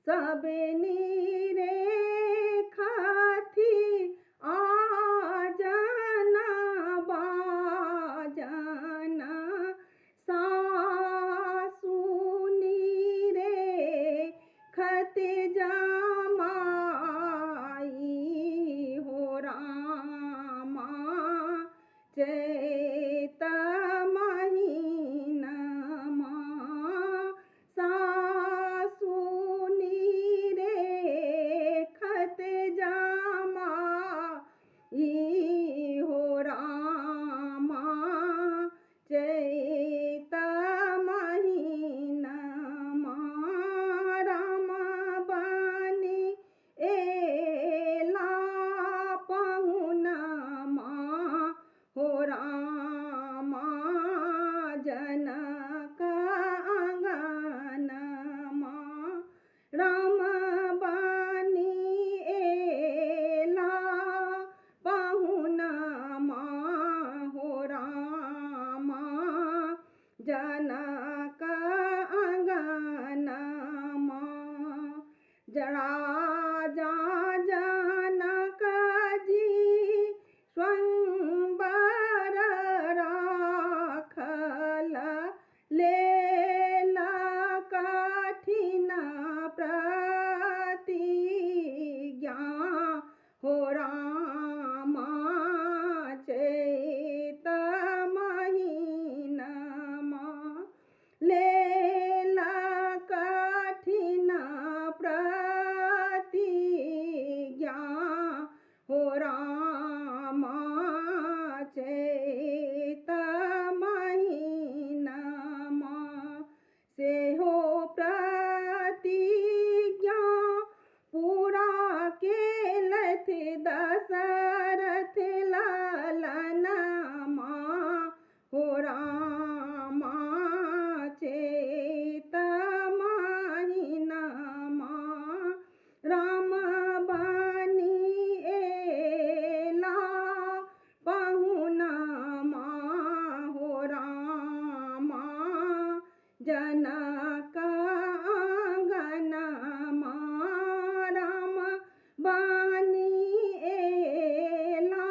सबनी रेखाथी आ जाना बाजना सासुनी रे खत जमाई हो रामा चैत महीनमा सासुनी रे खत जमाई हो रामा चैत महीनमा राम बनी एला पहुनमा हो रामा जनक आंगनमा राम बनी एला पहुनमा हो रामा जनक आंगनमा राजा जनक जी स्वयंवर राखल लेला कठिन प्रतिज्ञा हो रामा चैत महीनमा लेला कठिन प्रतिज्ञा हो रामा चैत महीनमा से हो प्रतिज्ञा पूरा केलथ दशरथ लालनमा हो रामा चैत महीनमा राम बनी एला पहुनमा हो रामा जनक आंगनमा राम बनी एला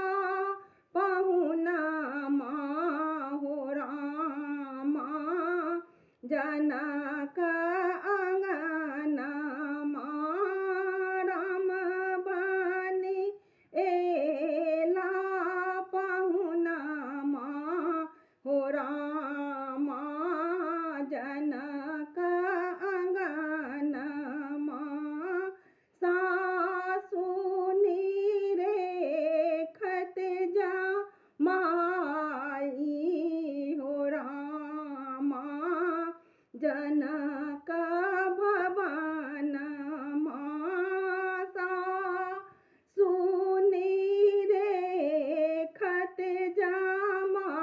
पहुनमा हो रामा जनक आंगनमा राम बनी एला पहुनमा हो रामा जनक आंगनमा सासुनी रेखत जमाई हो रामा जनक भवनमा सासुनी रेखत जमाई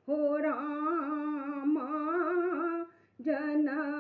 हो रामा जनक